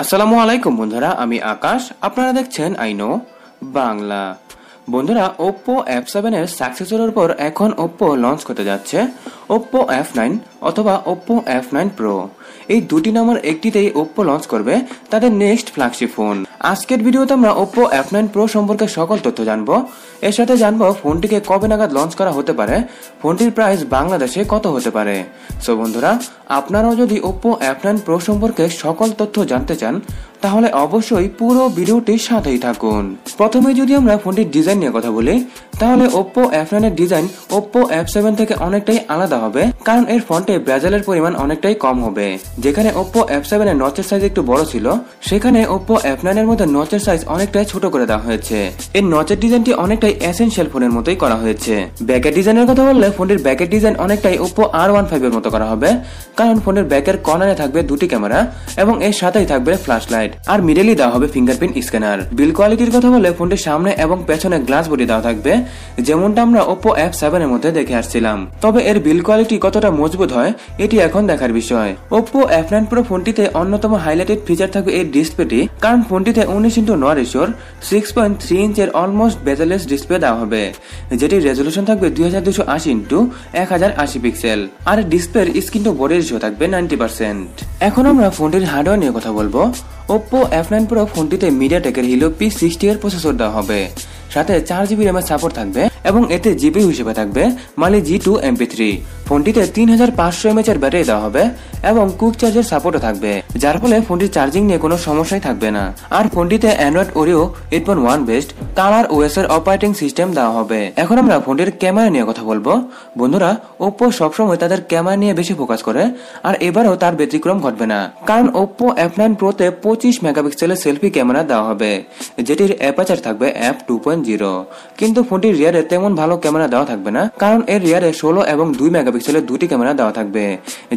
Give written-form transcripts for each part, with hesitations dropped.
আসসালামু আলাইকুম বন্ধুরা, আমি আকাশ। আপনারা দেখছেন আইনো বাংলা। বন্ধুরা, ওপ্পো F7 এর সাকসেসরের পর এখন ওপ্পো লঞ্চ করতে যাচ্ছে ওপ্পো F9 অথবা ওপ্পো F9 Pro। এই দুটি নামের একটিতেই ওপ্পো লঞ্চ করবে তাদের নেক্সট ফ্ল্যাগশিপ ফোন। আজকের ভিডিওতে আমরা ওপ্পো F9 Pro সম্পর্কে সকল তথ্য জানবো। এর সাথে জানবো ফোনটিকে কবে নাগাদ লঞ্চ করা হতে পারে, ফোনটির প্রাইস বাংলাদেশে কত হতে পারে। সো বন্ধুরা, আপনারাও যদি ওপ্পো F9 Pro সম্পর্কে সকল তথ্য জানতে চান তাহলে অবশ্যই পুরো ভিডিওটির সাথেই থাকুন। প্রথমে যদি আমরা ফোনটির ডিজাইন নিয়ে কথা বলি তাহলে ওপ্পো F9 এর ডিজাইন ওপ্পো F7 থেকে অনেকটাই আলাদা হবে, কারণ এর ফন্টে বেজেলের পরিমাণ অনেকটাই কম হবে। যেখানে ওপ্পো F7 এর নচের সাইজ একটু বড় ছিল, সেখানে ওপ্পো F9 এর মধ্যে নচের সাইজ অনেকটাই ছোট করে দেওয়া হয়েছে। এর নচের ডিজাইনটি অনেকটাই এসেনশিয়াল ফোনের মতোই করা হয়েছে। ব্যাকের ডিজাইনের কথা বললে ফোনটির ব্যাকের ডিজাইন অনেকটাই ওপ্পো R15 এর মতো করা হবে, কারণ ফোনের ব্যাকের কর্নারে থাকবে দুটি ক্যামেরা এবং এর সাথেই থাকবে ফ্ল্যাশ লাইট, আর মিডলে দেওয়া হবে ফিঙ্গারপ্রিন্ট স্ক্যানার। বিল কোয়ালিটির কথা বলে ফোনটির সামনে এবং পেছনে গ্লাস বডি দেওয়া থাকবে, যেমনটা আমরা ওপ্পো F7 এর মধ্যে দেখে আসছিলাম। তবে এর বিল কোয়ালিটি কতটা মজবুত হয় এটি এখন দেখার বিষয়। ওপ্পো F9 Pro ফোনটিতে অন্যতম হাইলাইটেড ফিচার থাকবে এর ডিসপ্লেটি, কারণ ফোনটিতে 19:9 রেশিওর 6.3 ইঞ্চের অলমোস্ট বেজেলেস ডিসপ্লে দেওয়া হবে, যেটির রেজলিউশন থাকবে 2280x1080 পিক্সেল, আর ডিসপ্লের স্ক্রিন টু বডি রেশিও থাকবে 90%। এখন আমরা ফোনটির হার্ডওয়্যার নিয়ে কথা বলবো। ওপ্পো F9 Pro ফোনটিতে মিডিয়াটেকের হিলো P60 এর প্রসেসর দেওয়া হবে, সাথে 4GB RAM এর সাপোর্ট থাকবে এবং এতে জিপি হিসেবে থাকবে Mali G2 MP3। ফোনটিতে 3500 mAh এর ব্যাটারি দেওয়া হবে এবং কুইক চার্জের সাপোর্টও থাকবে, যার ফলে ফোনটির চার্জিং নিয়ে কোনো সমস্যাই থাকবে না। আর ফোনটিতে Android Oreo 8.1 based colour OS এর অপারেটিং সিস্টেম দেওয়া হবে। এখন আমরা ফোনটির ক্যামেরা নিয়ে কথা বলবো। বন্ধুরা, ওপ্পো সবসময় তাদের ক্যামেরা নিয়ে বেশি ফোকাস করে, আর এবারও তার ব্যতিক্রম ঘটবে না, কারণ ওপ্পো F9 Pro তে 25 মেগাপিক্সেলের সেলফি ক্যামেরা দেওয়া হবে, যেটির অ্যাপারচার থাকবে f2.0। কিন্তু ফোনটির রিয়ারে তেমন ভালো ক্যামেরা দেওয়া থাকবে না, কারণ এর রিয়ারে 16 এবং 2 মেগাপিক্সেলের দুটি ক্যামেরা দেওয়া থাকবে,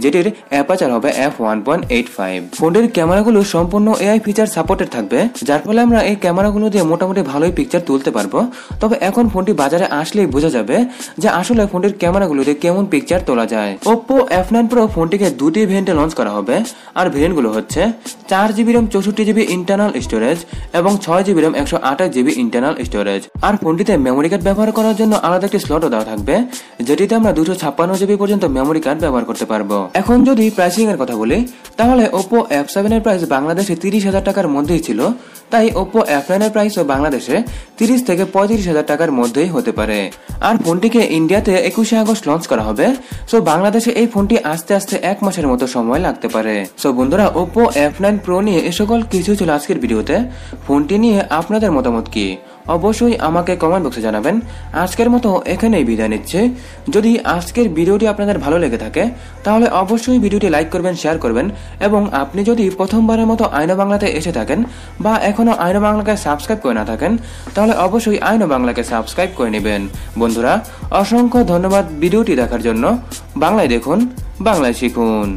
যেটির অ্যাপারচার হবে f1.85। ফোনটির ক্যামেরাগুলো সম্পূর্ণ এআই ফিচার সাপোর্টেড থাকবে, যার ফলে আমরা এই ক্যামেরাগুলো দিয়ে মোটামুটি ভালোই পিকচার তুলতে পারবো। তবে এখন ফোনটি বাজারে আসলেই বোঝা যাবে যে আসলে ফোনটির ক্যামেরাগুলোতে কেমন পিকচার তোলা যায়। ওপ্পো F9 Pro ফোনটিকে দুটি ভেরিয়েন্টে লঞ্চ করা হবে, আর ভেরিয়েন্টগুলো হচ্ছে 4GB RAM 64GB internal storage এবং 6GB RAM 128GB internal storage. আর ফোনটিতে মেমোরি কার্ড ব্যবহার করার জন্য আলাদা একটি স্লটও দেওয়া থাকবে, যেটিতে আমরা 256GB পর্যন্ত মেমোরি কার্ড ব্যবহার করতে পারবো। এখন যদি প্রাইসিং এর কথা বলি তাহলে ওপ্পো F7 এর প্রাইস বাংলাদেশে 30,000 টাকার মধ্যেই ছিল, তাই ওপ্পো F9 এর প্রাইসও বাংলাদেশে 30 থেকে 35,000 টাকার মধ্যেই হতে পারে। আর ফোনটিকে ইন্ডিয়াতে 21শে আগস্ট লঞ্চ করা হবে, সো বাংলাদেশে এই ফোনটি আস্তে আস্তে 1 মাসের মতো সময় লাগতে পারে। সো বন্ধুরা, ওপ্পো F9 Pro নিয়ে এ সকল কিছু ছিল আজকের ভিডিওতে। ফোনটি নিয়ে আপনাদের মতামত কি অবশ্যই আমাকে কমেন্ট বক্সে জানাবেন। আজকের মতো এখানেই বিদায় নিচ্ছে। যদি আজকের ভিডিওটি আপনাদের ভালো লেগে থাকে তাহলে অবশ্যই ভিডিওটি লাইক করবেন, শেয়ার করবেন, এবং আপনি যদি প্রথমবারের মতো আইনো বাংলাতে এসে থাকেন বা এখনো আইনো বাংলাকে সাবস্ক্রাইব করে না থাকেন তাহলে অবশ্যই আইনো বাংলাকে সাবস্ক্রাইব করে নেবেন। বন্ধুরা, অসংখ্য ধন্যবাদ ভিডিওটি দেখার জন্য। বাংলায় দেখুন, বাংলায় শিখুন।